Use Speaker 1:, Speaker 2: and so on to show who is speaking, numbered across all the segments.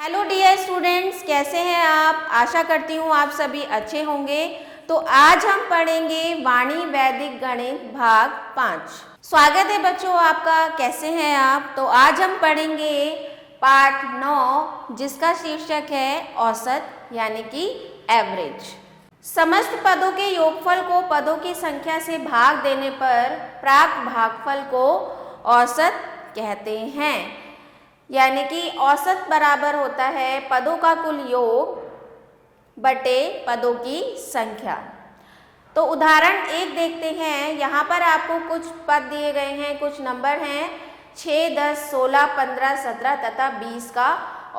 Speaker 1: Hello dear students, कैसे हैं आप। आशा करती हूँ आप सभी अच्छे होंगे। तो आज हम पढ़ेंगे वाणी वैदिक गणित भाग 5। स्वागत है बच्चों आपका, कैसे हैं आप। तो आज हम पढ़ेंगे पाठ 9 जिसका शीर्षक है औसत यानी कि एवरेज। समस्त पदों के योगफल को पदों की संख्या से भाग देने पर प्राप्त भागफल को औसत कहते हैं। यानी कि औसत बराबर होता है पदों का कुल योग बटे पदों की संख्या। तो उदाहरण 1 देखते हैं। यहाँ पर आपको कुछ पद दिए गए हैं, कुछ नंबर हैं 6, 10, 16, 15, 17 तथा 20 का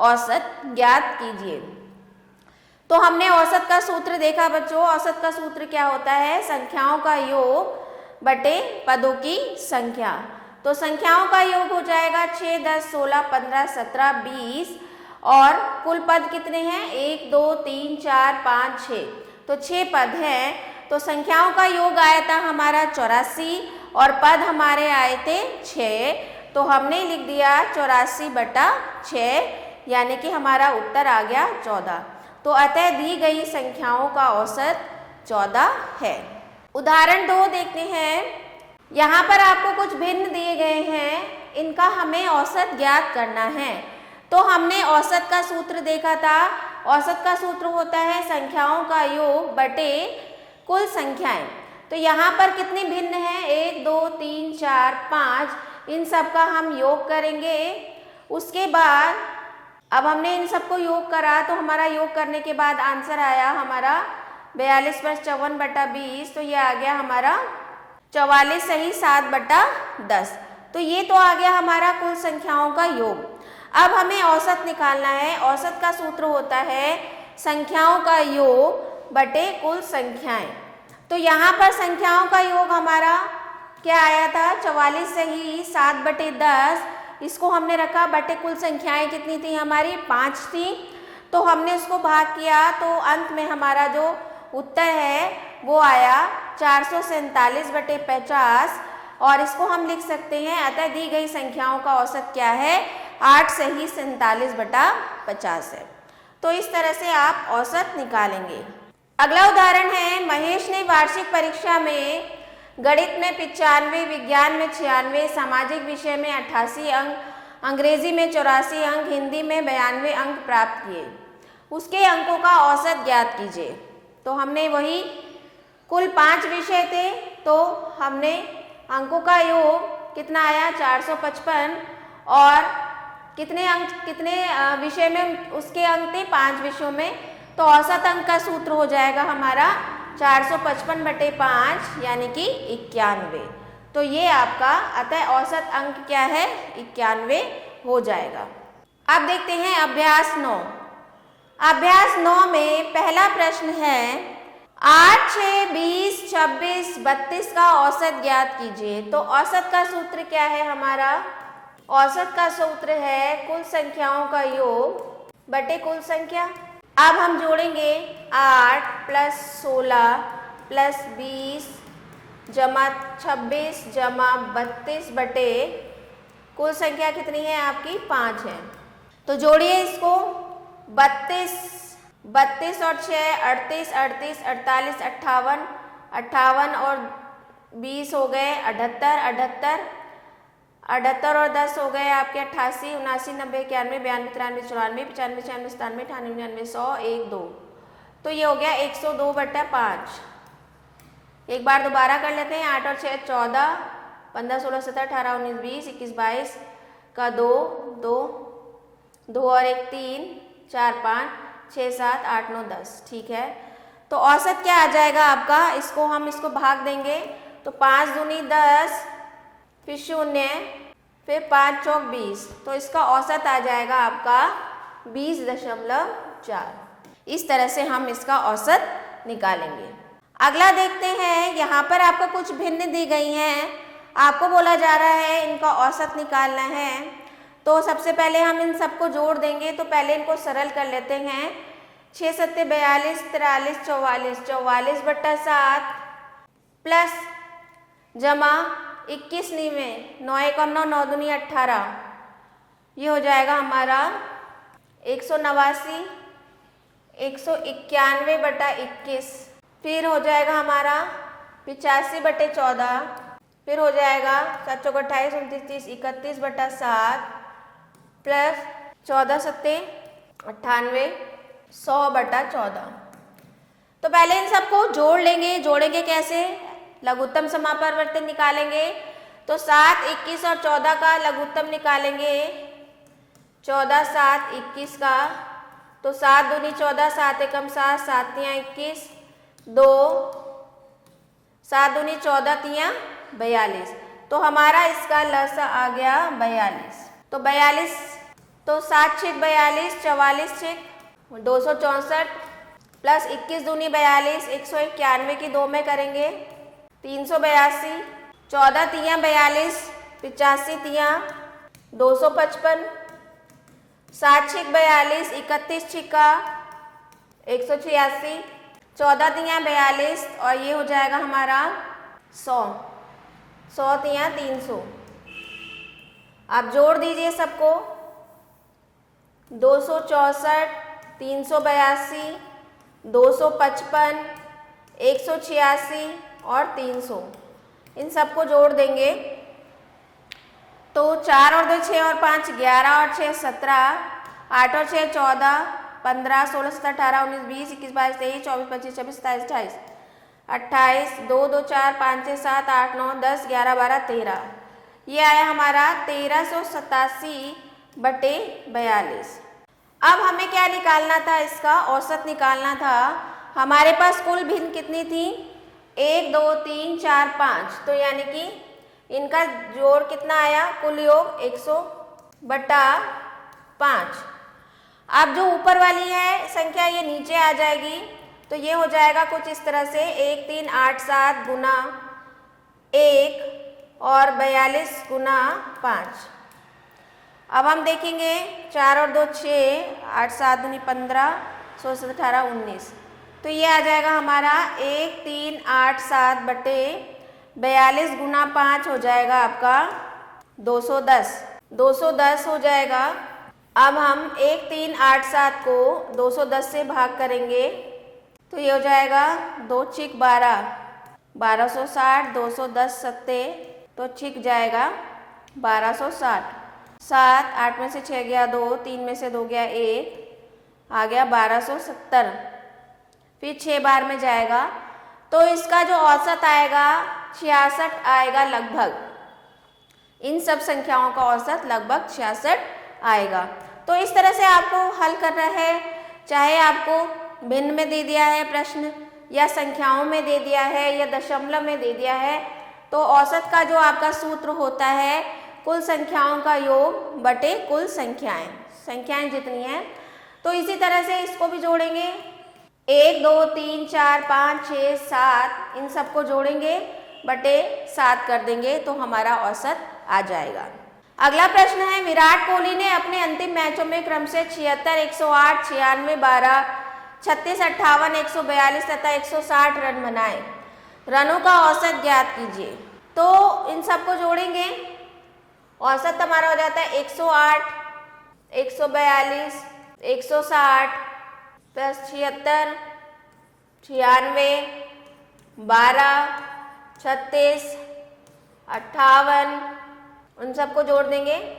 Speaker 1: औसत ज्ञात कीजिए। तो हमने औसत का सूत्र देखा बच्चों। औसत का सूत्र क्या होता है? संख्याओं का योग बटे पदों की संख्या। तो संख्याओं का योग हो जाएगा 6, 10, 16, 15, 17, 20 और कुल पद कितने हैं? 1, 2, 3, 4, 5, 6। तो 6 पद हैं। तो संख्याओं का योग आया था हमारा 84 और पद हमारे आए थे 6। तो हमने लिख दिया 84/6 यानी कि हमारा उत्तर आ गया 14। तो अतः दी गई संख्याओं का औसत 14 है। उदाहरण 2 देखते हैं। यहाँ पर आपको कुछ भिन्न दिए गए हैं, इनका हमें औसत ज्ञात करना है। तो हमने औसत का सूत्र देखा था। औसत का सूत्र होता है संख्याओं का योग बटे कुल संख्याएं। तो यहाँ पर कितनी भिन्न है? 1, 2, 3, 4, 5। इन सब का हम योग करेंगे। उसके बाद अब हमने इन सबको योग करा तो हमारा योग करने के बाद आंसर आया हमारा 42 + 54/20। तो ये आ गया हमारा 44 सही 7/10। तो ये तो आ गया हमारा कुल संख्याओं का योग। अब हमें औसत निकालना है। औसत का सूत्र होता है संख्याओं का योग बटे कुल संख्याएं। तो यहाँ पर संख्याओं का योग हमारा क्या आया था? 44 सही 7/10। इसको हमने रखा बटे कुल संख्याएं कितनी थी हमारी? 5 थी। तो हमने उसको भाग किया तो अंत में हमारा जो उत्तर है वो आया 447/50 और इसको हम लिख सकते हैं। अतः दी गई संख्याओं का औसत क्या है? 8 सही 47/50 है। तो इस तरह से आप औसत निकालेंगे। अगला उदाहरण है। महेश ने वार्षिक परीक्षा में गणित में 95, विज्ञान में 96, सामाजिक विषय में 88 अंक, अंग्रेजी में 84 अंक, हिंदी में 92 अंक प्राप्त किए। उसके अंकों का औसत ज्ञात कीजिए। तो हमने वही कुल 5 विषय थे तो हमने अंकों का योग कितना आया? 455 और कितने अंक कितने विषय में उसके अंक थे? 5 विषयों में। तो औसत अंक का सूत्र हो जाएगा हमारा 455/5 यानी कि 91। तो ये आपका अतः औसत अंक क्या है? 91 हो जाएगा। अब देखते हैं अभ्यास 9। अभ्यास 9 में पहला प्रश्न है 8, 6, 20, 26, 32 का औसत ज्ञात कीजिए। तो औसत का सूत्र क्या है हमारा? औसत का सूत्र है कुल संख्याओं का योग बटे कुल संख्या। अब हम जोड़ेंगे 8 + 16 + 20 जमा 26 जमा 32 बटे कुल संख्या कितनी है आपकी? 5 है। तो जोड़िए इसको। 32 और 6 38, 38, 48, 58, 58 और 20 हो गए 78, 78, 78 और 10 हो गए आपके 88, 79, 90, 91, 92, 93, 94, 95, 96, 97, 98, 99, 100, 1, 2। तो ये हो गया 102/5। एक बार दोबारा कर लेते हैं। 8 और 6 14, 15, 16, 17, 18, 19, 20, 21, 22 का 2, 2, 2 और 1 3, 4, 5, 6, 7, 8, 9, 10। ठीक है। तो औसत क्या आ जाएगा आपका? इसको हम भाग देंगे तो 5 दूनी 10, फिर 0, फिर 5 चौक 20। तो इसका औसत आ जाएगा आपका 20.4। इस तरह से हम इसका औसत निकालेंगे। अगला देखते हैं। यहाँ पर आपको कुछ भिन्न दी गई हैं। आपको बोला जा रहा है इनका औसत निकालना है। तो सबसे पहले हम इन सबको जोड़ देंगे। तो पहले इनको सरल कर लेते हैं। 6 × 7 = 42, 43, 44, 44/7 प्लस जमा 21 9, 9 × 9 = 9 × 2 = 18। ये हो जाएगा हमारा 189, 191/21, फिर हो जाएगा हमारा 85/14, फिर हो जाएगा 7 चौक 28, 29 30, 31/7 प्लस 14 सत्ते 98, 100/14। तो पहले इन सबको जोड़ लेंगे। जोड़ेंगे कैसे? लघुत्तम समापरिवर्तन निकालेंगे। तो 7, 21 और 14 का लघुत्तम निकालेंगे। 14, 7, 21 का, तो 7 दूनी 14, 7 एकम 7, 7 तियां 21, 2, 7 दूनी 14 तियां 42। तो हमारा इसका लसा आ गया 42। तो 42, तो 7 छेक 42, 44 छेक 264 प्लस 21 दूनी 42, 191 की 2 में करेंगे 382, 14 तियां 42, 85 तियां 255, 7 छेक 42, 31 छिक्का 186, 14 तियां 42 और ये हो जाएगा हमारा 100, 100 तियां 300। आप जोड़ दीजिए सबको। 264, 382, 255, 186 और 300, इन सबको जोड़ देंगे। तो 4 और 2 6 और 5 11 और 6 17, 8 और 6 14, 15 16 17 18 19 20 21 22 23 24 25 26 27 28 28, 2 2 4 5 6 7 8 9 10 11 12 13, ये आया हमारा 1387/42। अब हमें क्या निकालना था? इसका औसत निकालना था। हमारे पास कुल भिन्न कितनी थी? 1 2 3 4 5, तो यानी कि इनका जोड़ कितना आया? कुल योग 100/5। अब जो ऊपर वाली है संख्या ये नीचे आ जाएगी, तो ये हो जाएगा कुछ इस तरह से 1387 गुना 1 और 42 गुना 5। अब हम देखेंगे 4 और 2 6, 8 7 दूनी 15, 16 17 18 19, तो ये आ जाएगा हमारा 1387/42 गुना 5 हो जाएगा आपका 210, 210 हो जाएगा। अब हम 1387 को 210 से भाग करेंगे, तो ये हो जाएगा 2 छिक 12, 1260, 210 सत्ते, तो छिक जाएगा 1260। 7, 8 में से 6 गया 2, 3 में से 2 गया 1, आ गया 1270। फिर 6 बार में जाएगा, तो इसका जो औसत आएगा 66 आएगा लगभग। इन सब संख्याओं का औसत लगभग 66 आएगा। तो इस तरह से आपको हल करना है, चाहे आपको भिन्न में दे दिया है प्रश्न, या संख्याओं में दे दिया है, या दशमलव में दे दिया है, तो औसत का जो आपका सूत्र होता है कुल संख्याओं का योग बटे कुल संख्याएं, संख्याएं जितनी हैं। तो इसी तरह से इसको भी जोड़ेंगे, 1 2 3 4 5 6 7, इन सबको जोड़ेंगे बटे 7 कर देंगे, तो हमारा औसत आ जाएगा। अगला प्रश्न है, विराट कोहली ने अपने अंतिम मैचों में क्रम से 76, 108, 96, 12, 36, 58, 142 तथा 160 रन बनाए। रनों का औसत ज्ञात कीजिए। तो इन सबको जोड़ेंगे, औसत हमारा हो जाता है 108, 142, 160 प्लस 76, 96, 12, 36, 58, उन सबको जोड़ देंगे।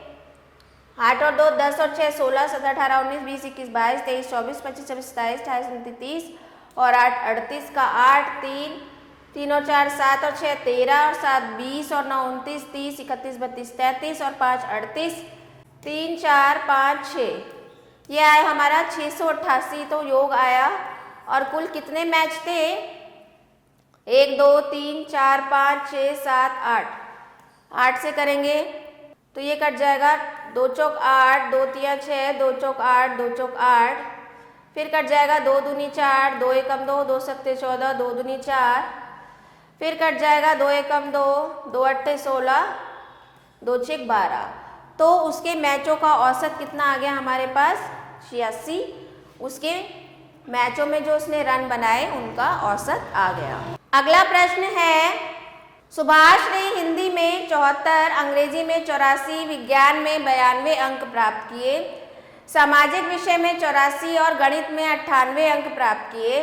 Speaker 1: 8 और 2 10 और 6 16 17 18 19 20 21 22 23 24 25 26 27 28 29 30 और 8 38 का 8 3 3 और 4 7 और 6 13 और 7 20 और 9 29 30 31 32 33 और 5 38 3 4 5 6, ये आया हमारा 688। तो योग आया। और कुल कितने मैच थे? 1 2 3 4 5 6 7 8, 8 से करेंगे तो ये कट जाएगा, 2 चौक 8, 2 तिया 6, 2 चौक 8, 2 चौक 8, फिर कट जाएगा 2 दूनी 4, 2 एकम 2, 2 सत्ते 14, 2 दूनी 4, फिर कट जाएगा 2 एकम 2, 2 अट्ठे 16, 2 छिक 12। तो उसके मैचों का औसत कितना आ गया हमारे पास? 86। उसके मैचों में जो उसने रन बनाए उनका औसत आ गया। अगला प्रश्न है, सुभाष ने हिंदी में 74, अंग्रेजी में 84, विज्ञान में 92 अंक प्राप्त किए। सामाजिक विषय में 84 और गणित में 98 अंक प्राप्त किए,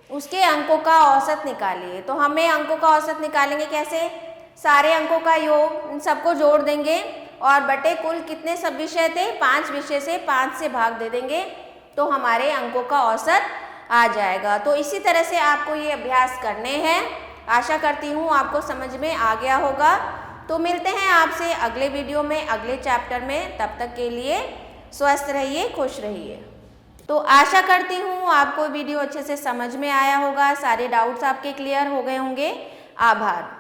Speaker 1: उसके अंकों का औसत निकालिए। तो हमें अंकों का औसत निकालेंगे कैसे? सारे अंकों का योग, इन सबको जोड़ देंगे और बटे कुल कितने सब विषय थे, 5 विषय से 5 से भाग दे देंगे तो हमारे अंकों का औसत आ जाएगा। तो इसी तरह से आपको ये अभ्यास करने हैं। आशा करती हूँ आपको समझ में आ गया होगा। तो मिलते हैं आपसे अगले वीडियो में, अगले चैप्टर में। तब तक के लिए स्वस्थ रहिए, खुश रहिए। तो आशा करती हूँ आपको वीडियो अच्छे से समझ में आया होगा, सारे डाउट्स आपके क्लियर हो गए होंगे। आभार।